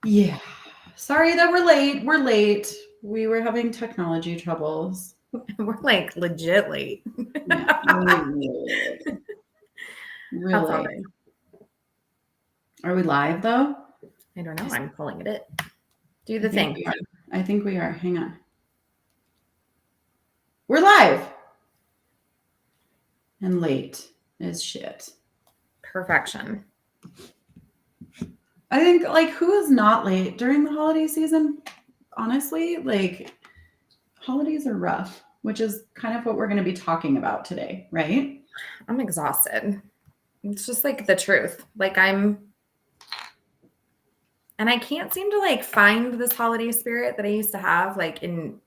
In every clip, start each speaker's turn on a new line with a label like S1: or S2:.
S1: Yeah. Sorry that we're late. We're late. We were having technology troubles.
S2: We're like legit late.
S1: Yeah, really late.
S2: That's all
S1: Really.
S2: good.
S1: Are we live though?
S2: I don't know. I'm pulling it. Do
S1: I
S2: the
S1: think
S2: thing.
S1: we are. I think we are. Hang on. We're live. And late is shit.
S2: Perfection.
S1: I think who is not late during the holiday season? Honestly, holidays are rough, which is kind of what we're going to be talking about today, right?
S2: I'm exhausted. It's just like the truth. And I can't seem to find this holiday spirit that I used to have in,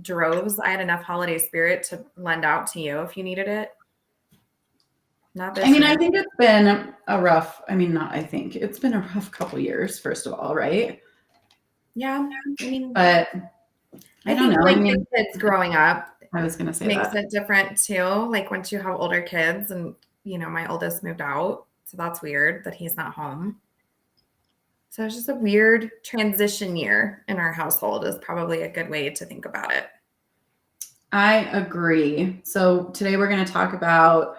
S2: droves. I had enough holiday spirit to lend out to you if you needed it. Not this year.
S1: I think it's been a rough, not I think. It's been a rough couple years, first of all, right?
S2: Yeah.
S1: But I don't know.
S2: The kids growing up
S1: I was going to say
S2: makes
S1: that.
S2: it different too. Like once you have older kids and, my oldest moved out. So that's weird that he's not home. So it's just a weird transition year in our household is probably a good way to think about it.
S1: I agree. So today we're going to talk about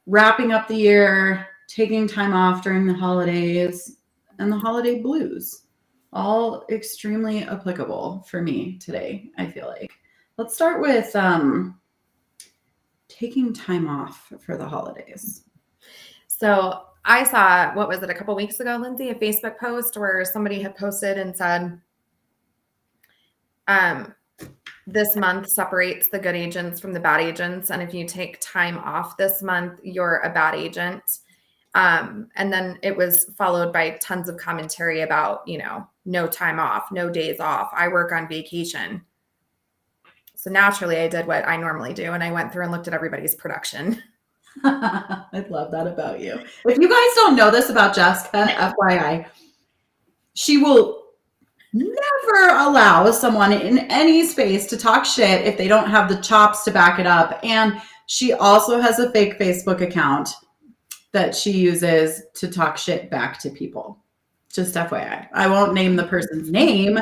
S1: wrapping up the year, taking time off during the holidays, and the holiday blues. All extremely applicable for me today, I feel like. Let's start with taking time off for the holidays.
S2: So I saw, what was it, a couple weeks ago, Lindsay, a Facebook post where somebody had posted and said, this month separates the good agents from the bad agents. And if you take time off this month, you're a bad agent. And then it was followed by tons of commentary about, no time off, no days off. I work on vacation. So naturally, I did what I normally do. And I went through and looked at everybody's production.
S1: I love that about you. If you guys don't know this about Jessica, FYI, she will never allow someone in any space to talk shit if they don't have the chops to back it up. And she also has a fake Facebook account that she uses to talk shit back to people. Just FYI. I won't name the person's name,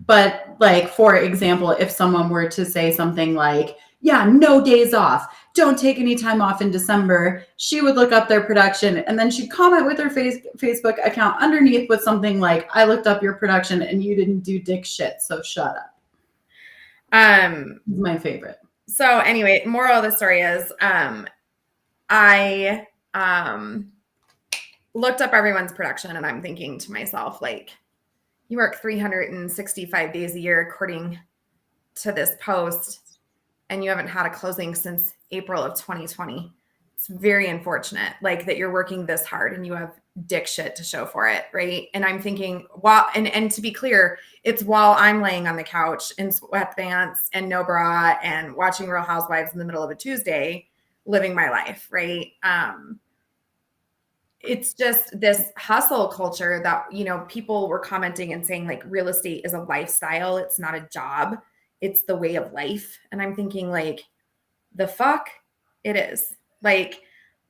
S1: but for example, if someone were to say something like, yeah, no days off, don't take any time off in December, she would look up their production and then she'd comment with her Facebook account underneath with something like, I looked up your production and you didn't do dick shit, so shut up. My favorite.
S2: So anyway, moral of the story is I looked up everyone's production and I'm thinking to myself, you work 365 days a year according to this post and you haven't had a closing since April of 2020. It's very unfortunate, that you're working this hard and you have dick shit to show for it, right? And I'm thinking, and to be clear, it's while I'm laying on the couch in sweatpants and no bra and watching Real Housewives in the middle of a Tuesday, living my life, right? It's just this hustle culture that, people were commenting and saying real estate is a lifestyle. It's not a job. It's the way of life. And I'm thinking the fuck it is. I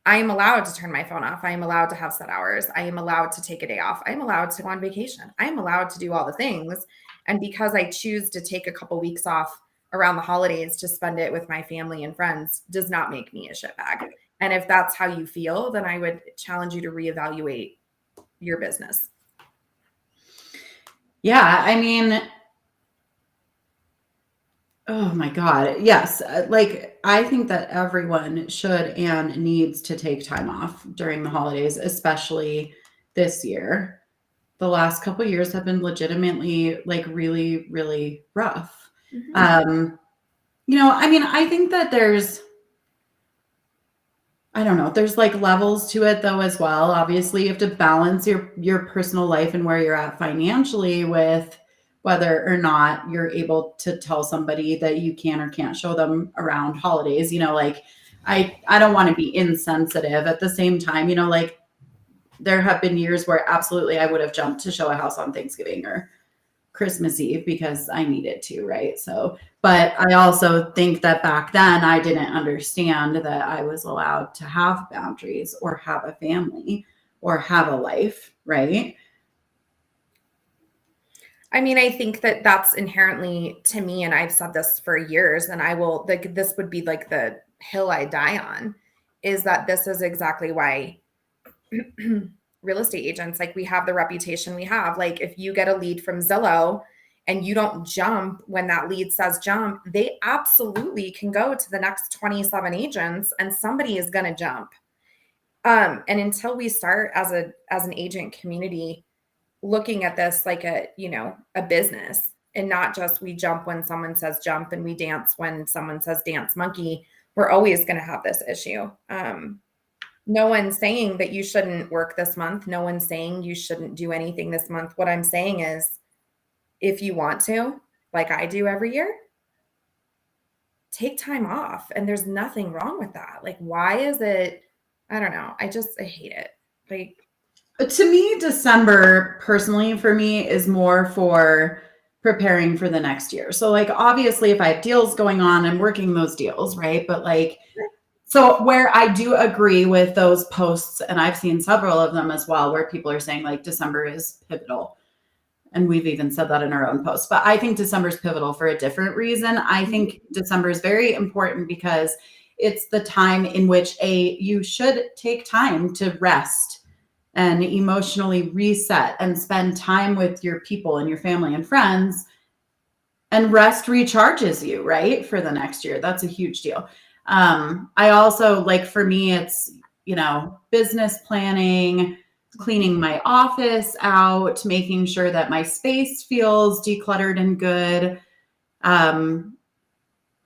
S2: am allowed to turn my phone off. I am allowed to have set hours. I am allowed to take a day off. I am allowed to go on vacation. I am allowed to do all the things. And because I choose to take a couple weeks off around the holidays to spend it with my family and friends does not make me a shitbag. And if that's how you feel, then I would challenge you to reevaluate your business.
S1: Yeah, oh my God. Yes. I think that everyone should and needs to take time off during the holidays, especially this year. The last couple years have been legitimately really, really rough. Mm-hmm. I think that there's levels to it though as well. Obviously, you have to balance your personal life and where you're at financially with whether or not you're able to tell somebody that you can or can't show them around holidays. I don't want to be insensitive at the same time, there have been years where absolutely I would have jumped to show a house on Thanksgiving or Christmas Eve because I needed to, right? So, but I also think that back then I didn't understand that I was allowed to have boundaries or have a family or have a life, right?
S2: I mean, I think that that's inherently to me, and I've said this for years, and I will, like, this would be like the hill I die on, is that this is exactly why real estate agents, like, we have the reputation we have. Like, if you get a lead from Zillow and you don't jump when that lead says jump, they absolutely can go to the next 27 agents and somebody is going to jump. And until we start as an agent community looking at this like a, a business, and not just we jump when someone says jump and we dance when someone says dance monkey, we're always going to have this issue. No one's saying that you shouldn't work this month. No one's saying you shouldn't do anything this month. What I'm saying is, if you want to, like I do every year, take time off. And there's nothing wrong with that. Like, why is it? I don't know. I hate it. Like,
S1: to me, December personally for me is more for preparing for the next year. So like, obviously if I have deals going on, I'm working those deals, right? But like, so where I do agree with those posts, and I've seen several of them as well, where people are saying like December is pivotal. And we've even said that in our own post. But I think December is pivotal for a different reason. I think December is very important because it's the time in which you should take time to rest and emotionally reset and spend time with your people and your family and friends. And rest recharges you, right? For the next year. That's a huge deal. I also, like, for me, it's, business planning, cleaning my office out, making sure that my space feels decluttered and good.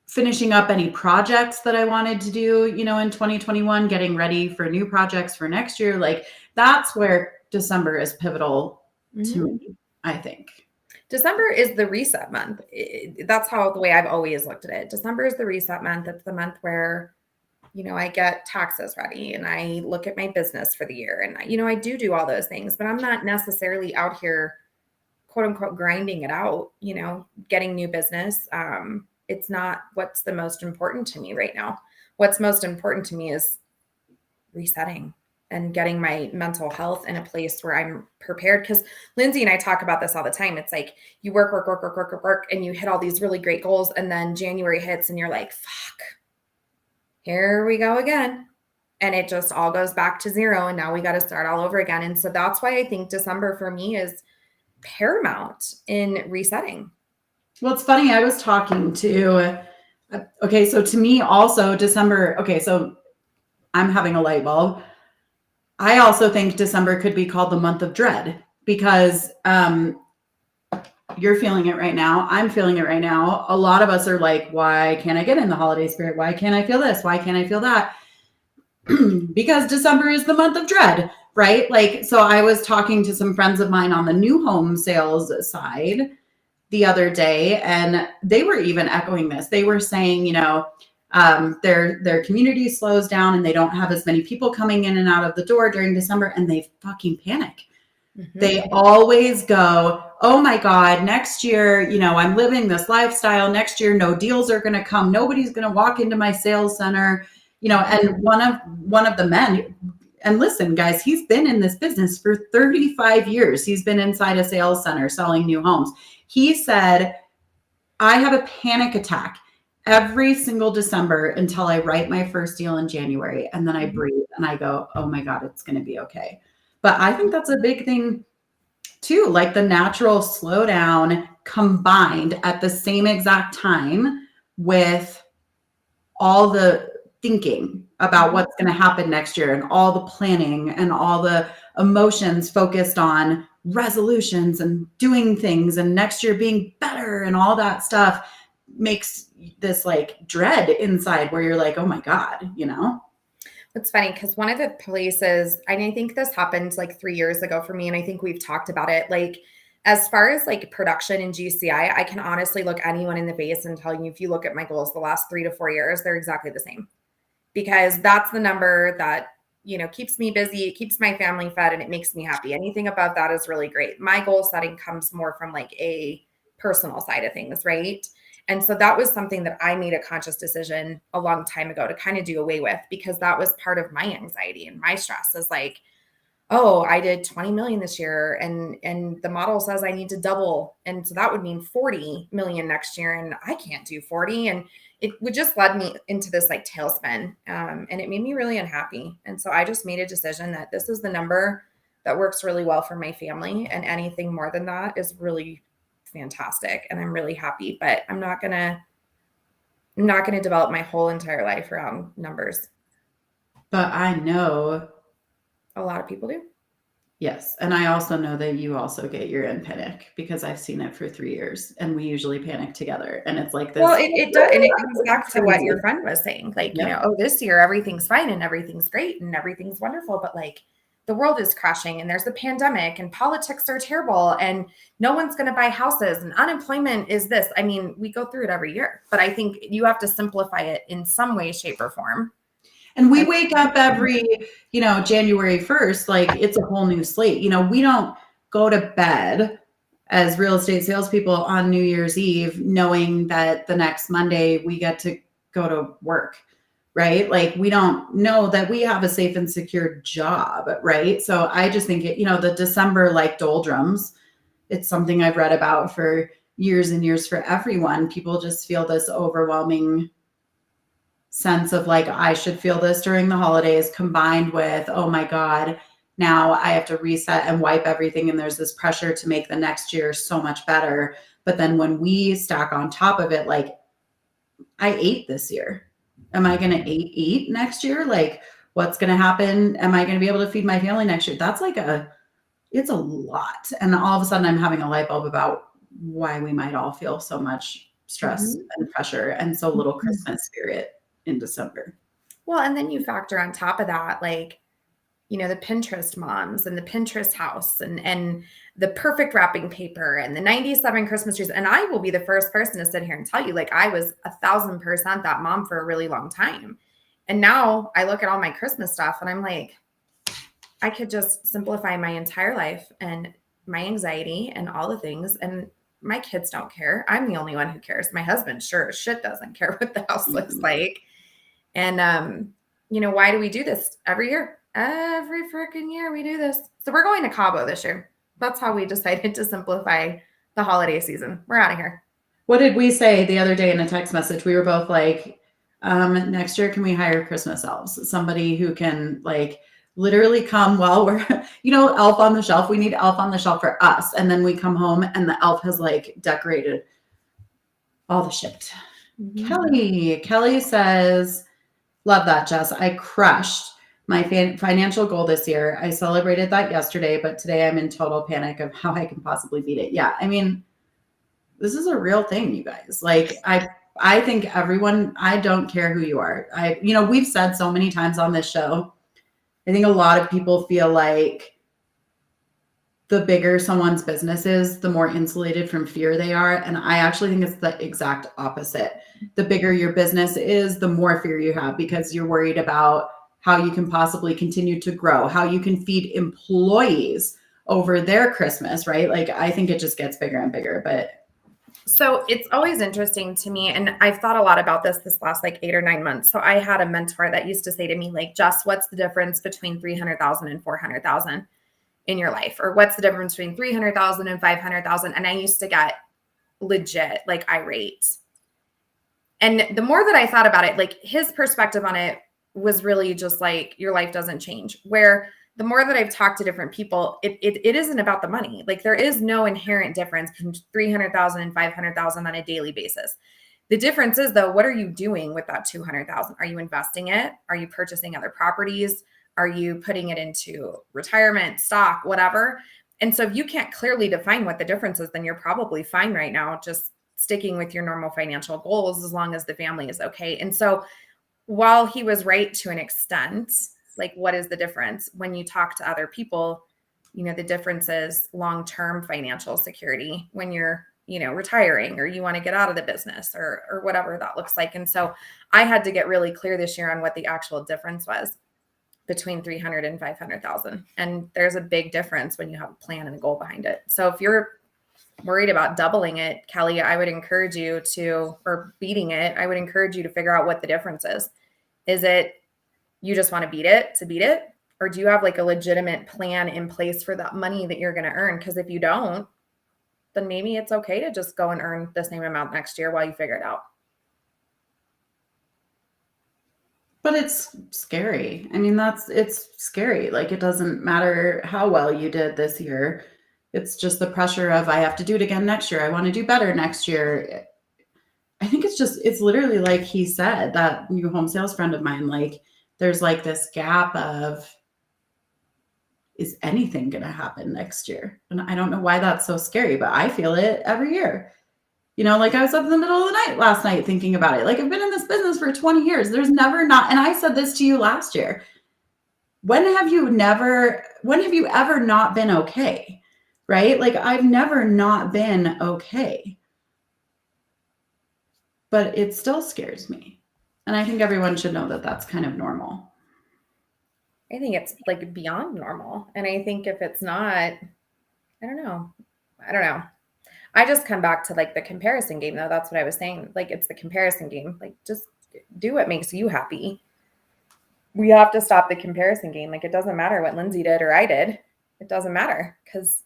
S1: Finishing up any projects that I wanted to do, in 2021, getting ready for new projects for next year. Like, that's where December is pivotal to me, I think.
S2: December is the reset month. That's how the way I've always looked at it. December is the reset month. It's the month where, I get taxes ready and I look at my business for the year. And, I do all those things, but I'm not necessarily out here, quote unquote, grinding it out, getting new business. It's not what's the most important to me right now. What's most important to me is resetting and getting my mental health in a place where I'm prepared. Because Lindsay and I talk about this all the time. It's like you work, and you hit all these really great goals. And then January hits and you're like, fuck, here we go again. And it just all goes back to zero. And now we got to start all over again. And so that's why I think December for me is paramount in resetting.
S1: Well, it's funny. I was talking to, so to me also December, so I'm having a light bulb. I also think December could be called the month of dread because you're feeling it right now. I'm feeling it right now. A lot of us are like, why can't I get in the holiday spirit? Why can't I feel this? Why can't I feel that? Because December is the month of dread, right? Like, so I was talking to some friends of mine on the new home sales side the other day, and they were even echoing this. They were saying, their community slows down and they don't have as many people coming in and out of the door during December, and they fucking panic. Mm-hmm. They always go, oh my God, next year, I'm living this lifestyle. Next year, no deals are going to come. Nobody's going to walk into my sales center, and one of the men, and listen, guys, he's been in this business for 35 years. He's been inside a sales center selling new homes. He said, I have a panic attack every single December until I write my first deal in January. And then I breathe and I go, oh my God, it's going to be okay. But I think that's a big thing too, like the natural slowdown combined at the same exact time with all the thinking about what's going to happen next year and all the planning and all the emotions focused on resolutions and doing things and next year being better and all that stuff makes this like dread inside where you're like, oh my God,
S2: It's funny because one of the places, and I think this happened like 3 years ago for me, and I think we've talked about it, like as far as like production in GCI, I can honestly look anyone in the face and tell you, if you look at my goals the last 3 to 4 years, they're exactly the same, because that's the number that, keeps me busy, it keeps my family fed, and it makes me happy. Anything above that is really great. My goal setting comes more from like a personal side of things, right? And so that was something that I made a conscious decision a long time ago to kind of do away with, because that was part of my anxiety and my stress is like, oh, I did 20 million this year and the model says I need to double. And so that would mean 40 million next year. And I can't do 40. And it would just led me into this like tailspin. And it made me really unhappy. And so I just made a decision that this is the number that works really well for my family. And anything more than that is really fantastic. And I'm really happy, but I'm not gonna develop my whole entire life around numbers.
S1: But I know,
S2: A lot of people do.
S1: yes. And I also know that you also get your in panic because I've seen it for 3 years and we usually panic together. And it's like
S2: Well,
S1: this.
S2: it does, and it comes back to what
S1: Crazy.
S2: your friend was saying, like,
S1: Yep.
S2: oh, this year everything's fine and everything's great and everything's wonderful, but like the world is crashing and there's a pandemic and politics are terrible and no one's going to buy houses and unemployment is this. I mean, we go through it every year, but I think you have to simplify it in some way, shape, or form.
S1: And we wake up every, January 1st, like it's a whole new slate. We don't go to bed as real estate salespeople on New Year's Eve, knowing that the next Monday we get to go to work, right? Like we don't know that we have a safe and secure job, right? So I just think the December like doldrums, it's something I've read about for years and years for everyone. People just feel this overwhelming sense of like, I should feel this during the holidays combined with, oh my God, now I have to reset and wipe everything. And there's this pressure to make the next year so much better. But then when we stack on top of it, like I ate this year. Am I going to eat next year? Like what's going to happen? Am I going to be able to feed my family next year? That's like it's a lot. And all of a sudden I'm having a light bulb about why we might all feel so much stress and pressure and so little Christmas spirit in December.
S2: Well, and then you factor on top of that, like, the Pinterest moms and the Pinterest house and the perfect wrapping paper and the 97 Christmas trees. And I will be the first person to sit here and tell you, like, I was 1,000% that mom for a really long time. And now I look at all my Christmas stuff and I'm like, I could just simplify my entire life and my anxiety and all the things. And my kids don't care. I'm the only one who cares. My husband sure as shit doesn't care what the house looks like. And, why do we do this every year? Every freaking year we do this. So we're going to Cabo this year. That's how we decided to simplify the holiday season. We're out of here.
S1: What did we say the other day in a text message? We were both like, next year, can we hire Christmas elves? Somebody who can like literally come while we're, elf on the shelf. We need elf on the shelf for us. And then we come home and the elf has like decorated all the shit. Mm-hmm. Kelly says, love that, Jess. I crushed my financial goal this year. I celebrated that yesterday, but today I'm in total panic of how I can possibly beat it. Yeah. I mean, this is a real thing, you guys. Like I think everyone, I don't care who you are. We've said so many times on this show, I think a lot of people feel like the bigger someone's business is, the more insulated from fear they are. And I actually think it's the exact opposite. The bigger your business is, the more fear you have because you're worried about how you can possibly continue to grow, how you can feed employees over their Christmas, right? Like, I think it just gets bigger and bigger, but.
S2: So it's always interesting to me. And I've thought a lot about this last like 8 or 9 months. So I had a mentor that used to say to me, like, Jess, what's the difference between 300,000 and 400,000 in your life? Or what's the difference between 300,000 and 500,000? And I used to get legit like irate. And the more that I thought about it, like his perspective on it was really just like, your life doesn't change. Where the more that I've talked to different people, it isn't about the money. Like there is no inherent difference between 300,000 and 500,000 on a daily basis. The difference is though, what are you doing with that 200,000? Are you investing it? Are you purchasing other properties? Are you putting it into retirement, stock, whatever? And so if you can't clearly define what the difference is, then you're probably fine right now, just sticking with your normal financial goals as long as the family is okay. And so while he was right to an extent, like what is the difference? When you talk to other people, the difference is long-term financial security when you're, retiring or you want to get out of the business or whatever that looks like. And so I had to get really clear this year on what the actual difference was between 300 and 500,000. And there's a big difference when you have a plan and a goal behind it. So if you're worried about doubling it, Kelly, I would encourage you or beating it, I would encourage you to figure out what the difference is. Is it you just want to beat it? Or do you have like a legitimate plan in place for that money that you're going to earn? Because if you don't, then maybe it's okay to just go and earn the same amount next year while you figure it out.
S1: But it's scary. I mean, it's scary. Like, it doesn't matter how well you did this year. It's just the pressure of, I have to do it again next year. I want to do better next year. I think it's literally like he said, that new home sales friend of mine, like, there's like this gap of, is anything going to happen next year? And I don't know why that's so scary, but I feel it every year. You know, like I was up in the middle of the night last night thinking about it. Like, I've been in this business for 20 years. There's never not, and I said this to you last year. When have you ever not been okay? Right? Like, I've never not been okay. But it still scares me. And I think everyone should know that that's kind of normal.
S2: I think it's like beyond normal. And I think if it's not, I don't know. I just come back to like the comparison game though. That's what I was saying. Like, it's the comparison game. Like, just do what makes you happy. We have to stop the comparison game. Like, it doesn't matter what Lindsay did or I did. It doesn't matter because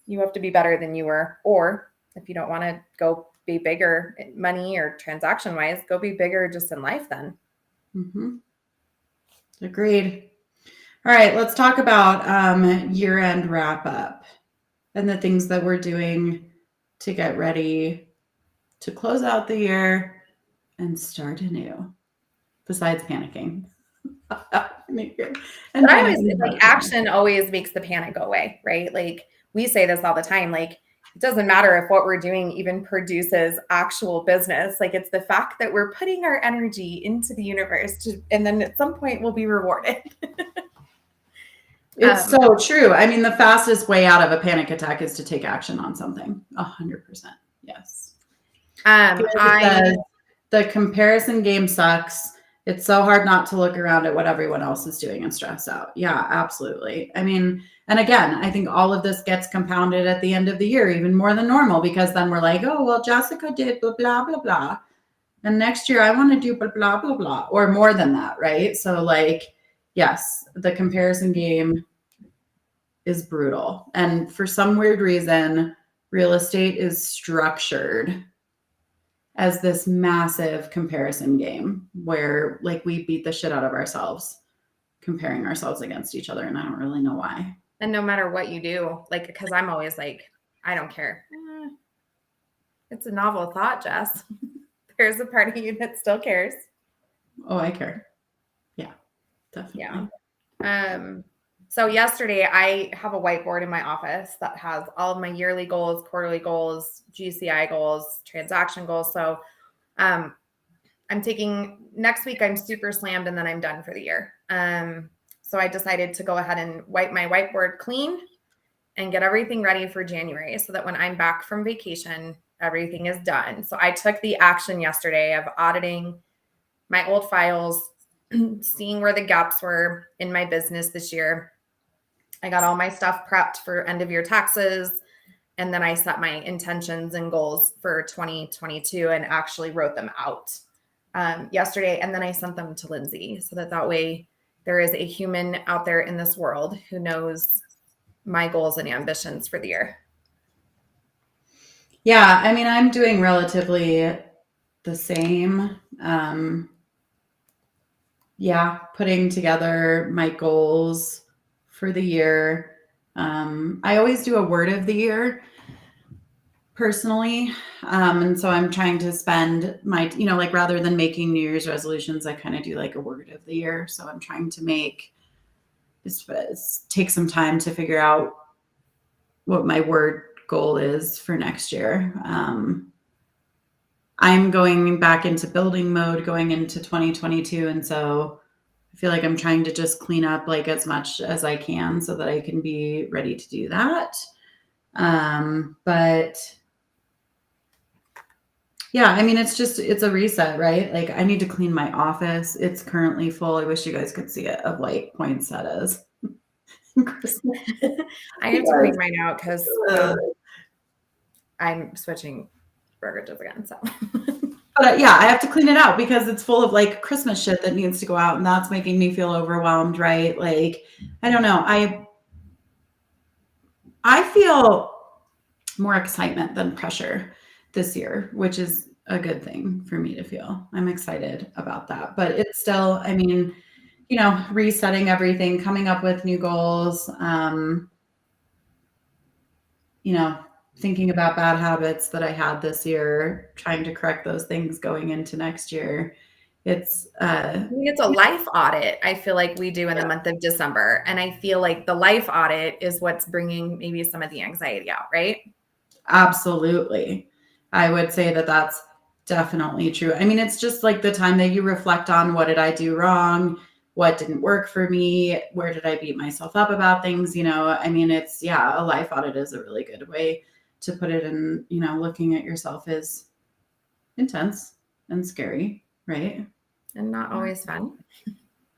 S2: you have to be better than you were. Or if you don't want to go be bigger money or transaction wise, go be bigger just in life then.
S1: Mm-hmm. Agreed. All right, let's talk about year-end wrap-up and the things that we're doing to get ready to close out the year and start anew, besides panicking.
S2: And I always like, action always makes the panic go away, right? Like, we say this all the time. Like, it doesn't matter if what we're doing even produces actual business. Like, it's the fact that we're putting our energy into the universe and then at some point we'll be rewarded.
S1: It's so true. I mean, the fastest way out of a panic attack is to take action on something. 100%. Yes. The comparison game sucks. It's so hard not to look around at what everyone else is doing and stress out. Yeah, absolutely. I mean, and again, I think all of this gets compounded at the end of the year, even more than normal, because then we're like, oh, well, Jessica did blah, blah, blah, blah. And next year I want to do blah, blah, blah, blah, or more than that, right? So, like, yes, the comparison game is brutal. And for some weird reason, real estate is structured as this massive comparison game where, like, we beat the shit out of ourselves comparing ourselves against each other. And I don't really know why.
S2: And no matter what you do, like, because I'm always like, I don't care. It's a novel thought, Jess. There's a part of you that still cares.
S1: Oh, I care. Yeah, definitely.
S2: Yeah. So yesterday I have a whiteboard in my office that has all of my yearly goals, quarterly goals, GCI goals, transaction goals. So I'm taking next week, I'm super slammed and then I'm done for the year. So I decided to go ahead and wipe my whiteboard clean and get everything ready for January so that when I'm back from vacation, everything is done. So I took the action yesterday of auditing my old files, seeing where the gaps were in my business this year. I got all my stuff prepped for end of year taxes. And then I set my intentions and goals for 2022 and actually wrote them out yesterday. And then I sent them to Lindsay so that way there is a human out there in this world who knows my goals and ambitions for the year.
S1: Yeah, I mean, I'm doing relatively the same. Putting together my goals for the year. I always do a word of the year personally. And so I'm trying to spend my, like, rather than making New Year's resolutions, I kind of do like a word of the year. So I'm trying to take some time to figure out what my word goal is for next year. I'm going back into building mode going into 2022. And so I feel like I'm trying to just clean up like as much as I can so that I can be ready to do that. But yeah, I mean, it's a reset, right? Like, I need to clean my office. It's currently full. I wish you guys could see it, of like poinsettias.
S2: I have to clean mine out because I'm switching brokerages again. So
S1: But yeah, I have to clean it out because it's full of like Christmas shit that needs to go out, and that's making me feel overwhelmed, right? Like, I don't know. I feel more excitement than pressure this year, which is a good thing for me to feel. I'm excited about that. But it's still, I mean, resetting everything, coming up with new goals, you know, thinking about bad habits that I had this year, trying to correct those things going into next year. It's
S2: I think it's a life audit, I feel like we do in the month of December. And I feel like the life audit is what's bringing maybe some of the anxiety out, right?
S1: absolutely. I would say that that's definitely true. I mean, it's just like the time that you reflect on what did I do wrong? What didn't work for me? Where did I beat myself up about things? I mean, a life audit is a really good way to put it. And, looking at yourself is intense and scary, right?
S2: And not always fun.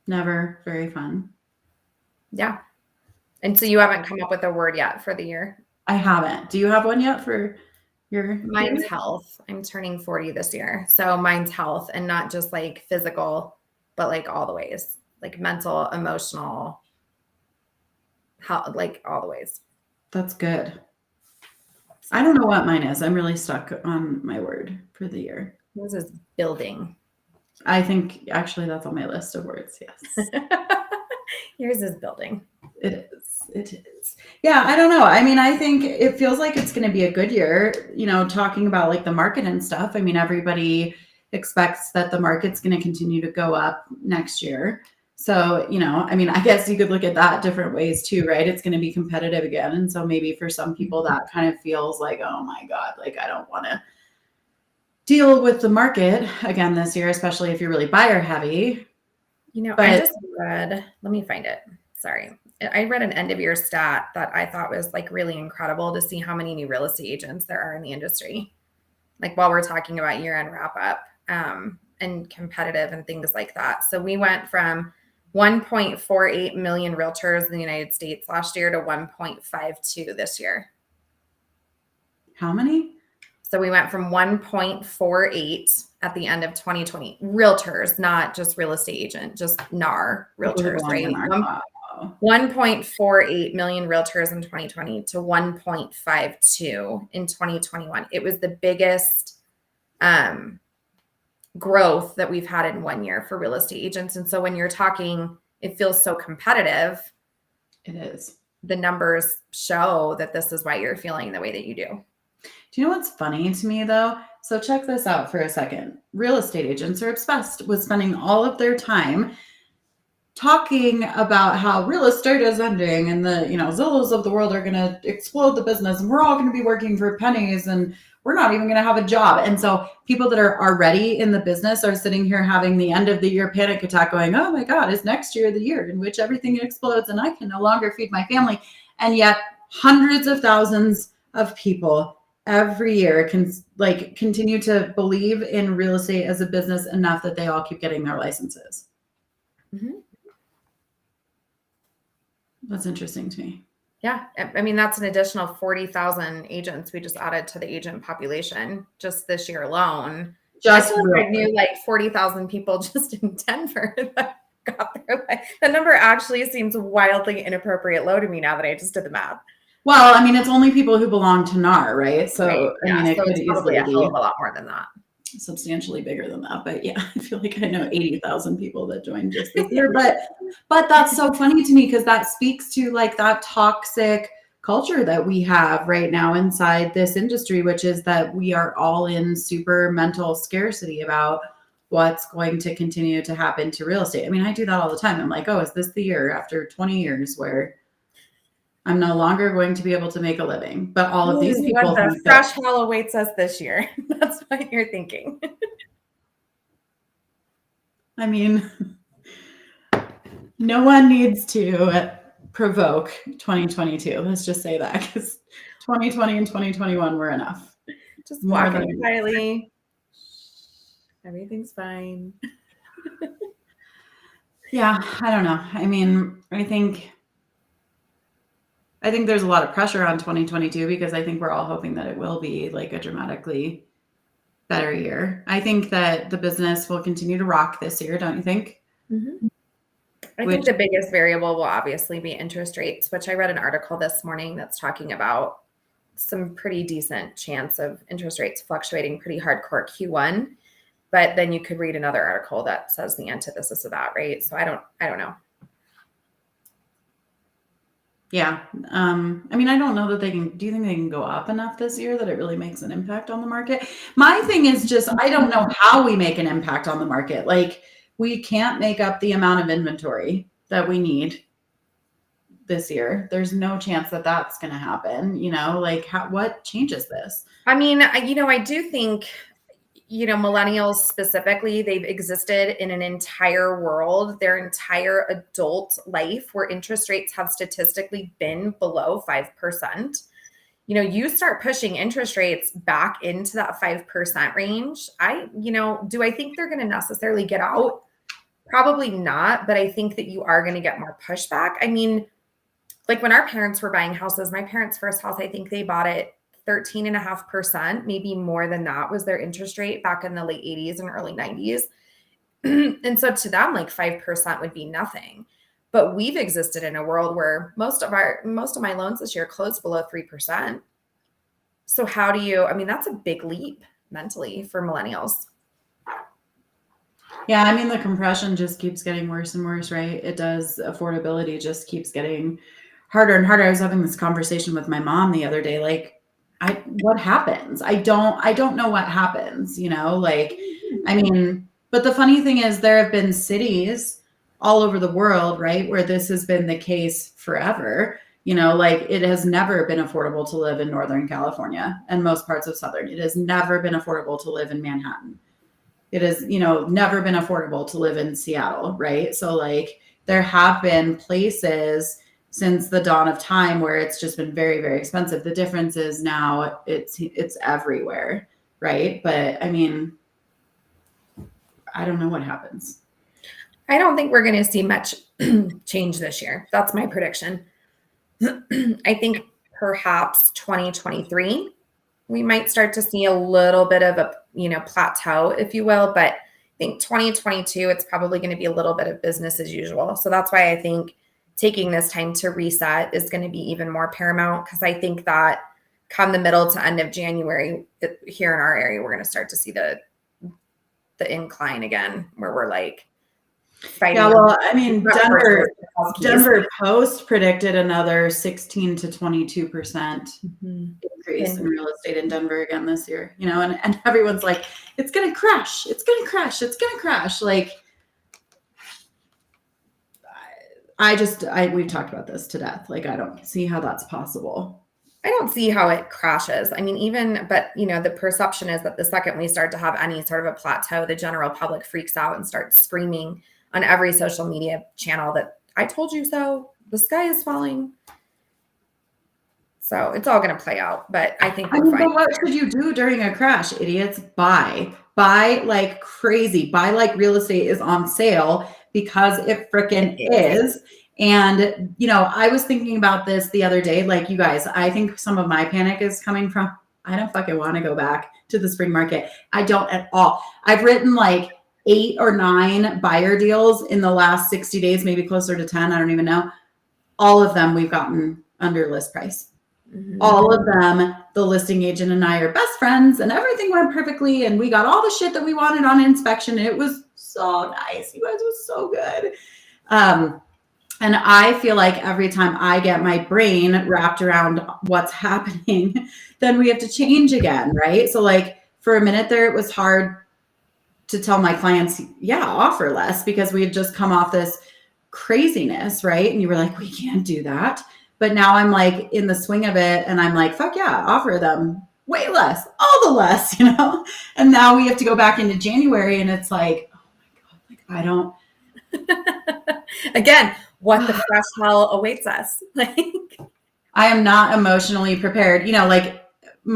S1: Never very fun.
S2: Yeah. And so you haven't come up with a word yet for the year?
S1: I haven't. Do you have one yet for your
S2: Mine's
S1: year?
S2: health. I'm turning 40 this year. So mine's health, and not just like physical, but like all the ways, like mental, emotional, how, like all the ways.
S1: That's good. I don't know what mine is. I'm really stuck on my word for the year.
S2: This is building.
S1: I think actually that's on my list of words. Yes.
S2: Yours is building.
S1: It is. It is. Yeah, I don't know. I mean, I think it feels like it's going to be a good year, talking about like the market and stuff. I mean, everybody expects that the market's going to continue to go up next year. So, I mean, I guess you could look at that different ways too, right? It's going to be competitive again. And so maybe for some people that kind of feels like, oh my God, like I don't want to deal with the market again this year, especially if you're really buyer heavy.
S2: I just read, let me find it. Sorry. I read an end of year stat that I thought was like really incredible to see how many new real estate agents there are in the industry. Like while we're talking about year-end wrap up and competitive and things like that. So we went from 1.48 million realtors in the United States last year to 1.52 this year.
S1: How many?
S2: So we went from 1.48 at the end of 2020 realtors, not just real estate agent, just NAR realtors, right? 1.48 million realtors in 2020 to 1.52 in 2021. It was the biggest growth that we've had in 1 year for real estate agents. And so when you're talking, it feels so competitive.
S1: It is.
S2: The numbers show that this is why you're feeling the way that you do.
S1: Do you know what's funny to me though? So check this out for a second. Real estate agents are obsessed with spending all of their time talking about how real estate is ending and the, Zillows of the world are going to explode the business and we're all going to be working for pennies and we're not even going to have a job. And so people that are already in the business are sitting here having the end of the year panic attack going, oh my God, is next year the year in which everything explodes and I can no longer feed my family. And yet hundreds of thousands of people every year can continue to believe in real estate as a business enough that they all keep getting their licenses.
S2: Mm-hmm.
S1: That's interesting to me.
S2: Yeah. I mean, that's an additional 40,000 agents we just added to the agent population just this year alone. I knew like 40,000 people just in Denver that got their life. The number actually seems wildly inappropriate low to me now that I just did the math.
S1: Well, I mean, it's only people who belong to NAR, right? So,
S2: right. Yeah.
S1: I mean, it
S2: so
S1: could
S2: it's probably
S1: easily
S2: a hell of a lot more than that.
S1: Substantially bigger than that. But yeah, I feel like I know 80,000 people that joined just this year. But that's so funny to me because that speaks to like that toxic culture that we have right now inside this industry, which is that we are all in super mental scarcity about what's going to continue to happen to real estate. I mean, I do that all the time. I'm like, oh, is this the year after 20 years where I'm no longer going to be able to make a living? But all of these people
S2: think the fresh hell awaits us this year. That's what you're thinking.
S1: I mean, no one needs to provoke 2022. Let's just say that because 2020 and 2021 were enough.
S2: Just walking quietly. Everything's fine.
S1: Yeah, I don't know. I mean, I think there's a lot of pressure on 2022 because I think we're all hoping that it will be like a dramatically better year. I think that the business will continue to rock this year, don't you think?
S2: Mm-hmm. I think the biggest variable will obviously be interest rates, which I read an article this morning that's talking about some pretty decent chance of interest rates fluctuating pretty hardcore Q1. But then you could read another article that says the antithesis of that, right? So I don't know.
S1: Yeah. I mean, I don't know that do you think they can go up enough this year that it really makes an impact on the market? My thing is just, I don't know how we make an impact on the market. Like, we can't make up the amount of inventory that we need this year. There's no chance that that's going to happen. Like, what changes this?
S2: I mean, I do think, millennials specifically, they've existed in an entire world, their entire adult life, where interest rates have statistically been below 5%. You start pushing interest rates back into that 5% range. Do I think they're going to necessarily get out? Probably not, but I think that you are going to get more pushback. I mean, like when our parents were buying houses, my parents' first house, I think they bought it 13.5%, maybe more than that was their interest rate back in the late 80s and early 90s. And so to them, like 5% would be nothing. But we've existed in a world where most of my loans this year closed below 3%. So that's a big leap mentally for millennials.
S1: Yeah, I mean, the compression just keeps getting worse and worse, right? It does. Affordability just keeps getting harder and harder. I was having this conversation with my mom the other day, like, what happens? I don't know what happens, like, I mean, but the funny thing is there have been cities all over the world, right, where this has been the case forever. Like, it has never been affordable to live in Northern California and most parts of Southern. It has never been affordable to live in Manhattan. It has, never been affordable to live in Seattle, right? So, like, there have been places since the dawn of time where it's just been very, very expensive. The difference is now it's everywhere, right? But I mean, I don't know what happens.
S2: I don't think we're going to see much change this year. That's my prediction. I think perhaps 2023, we might start to see a little bit of a, plateau, if you will. But I think 2022, it's probably going to be a little bit of business as usual. So that's why I think taking this time to reset is going to be even more paramount, because I think that come the middle to end of January here in our area, we're going to start to see the incline again, where we're like fighting.
S1: Yeah, well, I mean, Denver Post predicted another 16 to 22% increase in real estate in Denver again this year, and everyone's like, it's going to crash. It's going to crash. It's going to crash. Like, we've talked about this to death. Like, I don't see how that's possible.
S2: I don't see how it crashes. I mean, the perception is that the second we start to have any sort of a plateau, the general public freaks out and starts screaming on every social media channel that I told you so, the sky is falling. So it's all going to play out, but I think we're fine.
S1: But what should you do during a crash, idiots? Buy like crazy. Buy like real estate is on sale, because it frickin' is. And, I was thinking about this the other day, like, you guys, I think some of my panic is coming from, I don't fucking want to go back to the spring market. I don't at all. I've written like 8 or 9 buyer deals in the last 60 days, maybe closer to 10. I don't even know. All of them we've gotten under list price. Mm-hmm. All of them, the listing agent and I are best friends, and everything went perfectly. And we got all the shit that we wanted on inspection. And it was so nice. You guys, it was so good. And I feel like every time I get my brain wrapped around what's happening, then we have to change again, right? So, like, for a minute there, it was hard to tell my clients, offer less, because we had just come off this craziness, right? And you were like, we can't do that. But now I'm like in the swing of it, and I'm like, fuck yeah, offer them way less, all the less, And now we have to go back into January, and it's like, oh my God, like, I don't.
S2: Again, what the fresh hell awaits us? Like,
S1: I am not emotionally prepared. Like,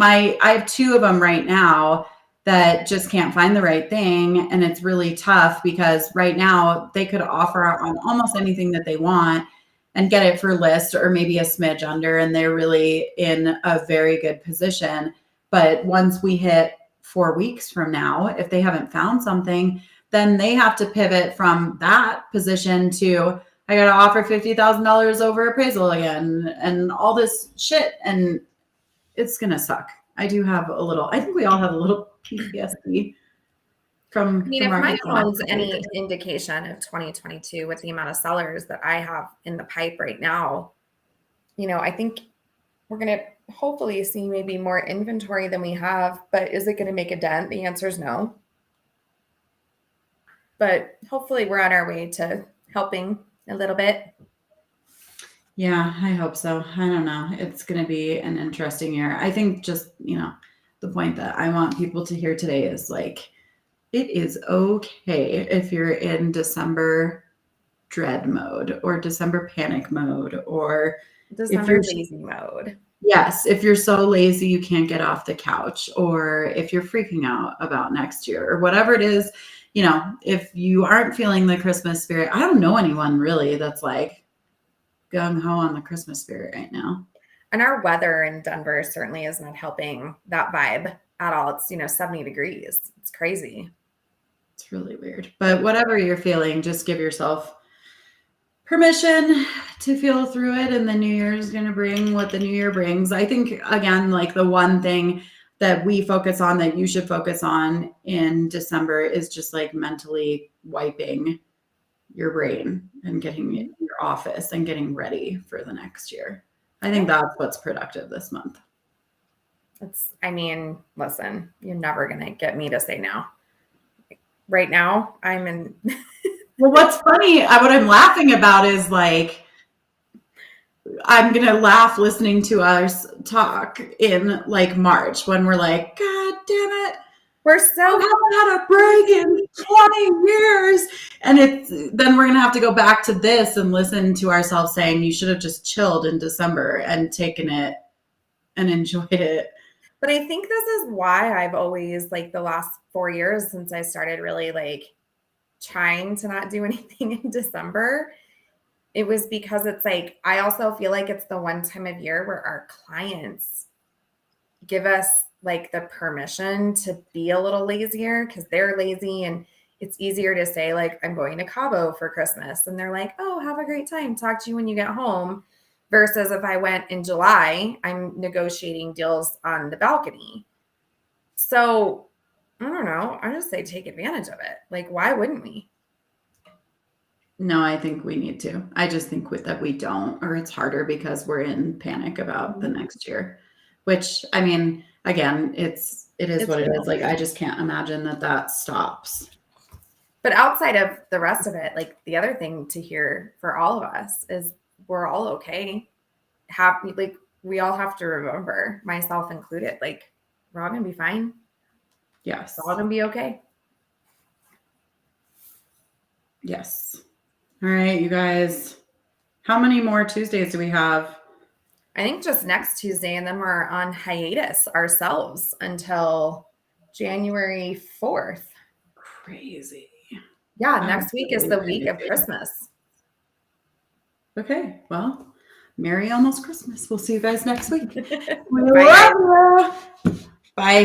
S1: I have 2 of them right now that just can't find the right thing. And it's really tough, because right now they could offer on almost anything that they want and get it for list or maybe a smidge under. And they're really in a very good position. But once we hit 4 weeks from now, if they haven't found something, then they have to pivot from that position to, I got to offer $50,000 over appraisal again and all this shit. And it's going to suck. I think we all have a little PTSD from
S2: If
S1: our
S2: my phone's any indication of 2022 with the amount of sellers that I have in the pipe right now, I think we're going to hopefully see maybe more inventory than we have, but is it going to make a dent? The answer is no. But hopefully we're on our way to helping a little bit.
S1: Yeah, I hope so. I don't know. It's going to be an interesting year. I think just, the point that I want people to hear today is like, it is okay if you're in December dread mode or December panic mode or
S2: December lazy mode.
S1: Yes, if you're so lazy you can't get off the couch, or if you're freaking out about next year or whatever it is, if you aren't feeling the Christmas spirit. I don't know anyone really that's like gung-ho on the Christmas spirit right now.
S2: And our weather in Denver certainly is not helping that vibe at all. It's, 70 degrees. It's crazy.
S1: It's really weird. But whatever you're feeling, just give yourself permission to feel through it. And the new year is going to bring what the new year brings. I think, again, like the one thing that we focus on, that you should focus on in December, is just like mentally wiping your brain and getting in your office and getting ready for the next year. I think that's what's productive this month.
S2: Listen, you're never going to get me to say no. Right now, I'm in.
S1: Well, what's funny, what I'm laughing about is like, I'm going to laugh listening to us talk in like March when we're like, God damn it.
S2: We're so
S1: haven't had a break in 20 years. And then we're going to have to go back to this and listen to ourselves saying, you should have just chilled in December and taken it and enjoyed it.
S2: But I think this is why I've always, like the last 4 years since I started really like trying to not do anything in December, it was because it's like, I also feel like it's the one time of year where our clients give us like the permission to be a little lazier because they're lazy, and it's easier to say like, I'm going to Cabo for Christmas. And they're like, oh, have a great time. Talk to you when you get home. Versus if I went in July, I'm negotiating deals on the balcony. So I don't know. I just say take advantage of it. Like, why wouldn't we?
S1: No, I think we need to. I just think that we don't, or it's harder because we're in panic about the next year, which, again, it is what it is. Like, I just can't imagine that stops.
S2: But outside of the rest of it, like the other thing to hear for all of us is we're all okay. Like we all have to remember, myself included, like we're all gonna be fine.
S1: Yes.
S2: It's all gonna be okay.
S1: Yes. All right, you guys. How many more Tuesdays do we have?
S2: I think just next Tuesday, and then we're on hiatus ourselves until January 4th.
S1: Crazy.
S2: Yeah, next week is the week of Christmas.
S1: Okay, well, Merry almost Christmas. We'll see you guys next week.
S2: We love you.
S1: Bye.